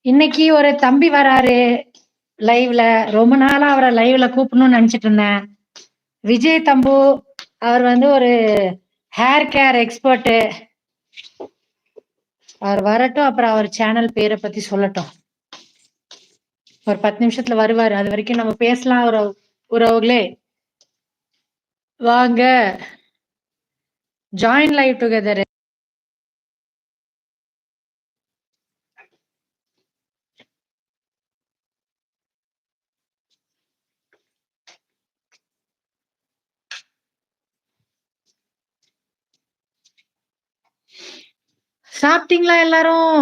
இன்னைக்கு ஒரு தம்பி வராரு லைவ்ல. ரொம்ப நாளா அவரை லைவ்ல கூப்பிடணும்னு நினைச்சிட்டு இருந்தேன். விஜய் தம்பு. அவர் ஒரு ஹேர் கேர் எக்ஸ்பர்ட். அவர் வரட்டும், அப்புறம் அவர் சேனல் பேரை பத்தி சொல்லட்டும். ஒரு 10 நிமிஷத்துல வருவாரு. அது வரைக்கும் நம்ம பேசலாம். உறவுகளே வாங்க, ஜாயின் லைவ் டுகெதர். சாப்பிட்டீங்களா எல்லாரும்?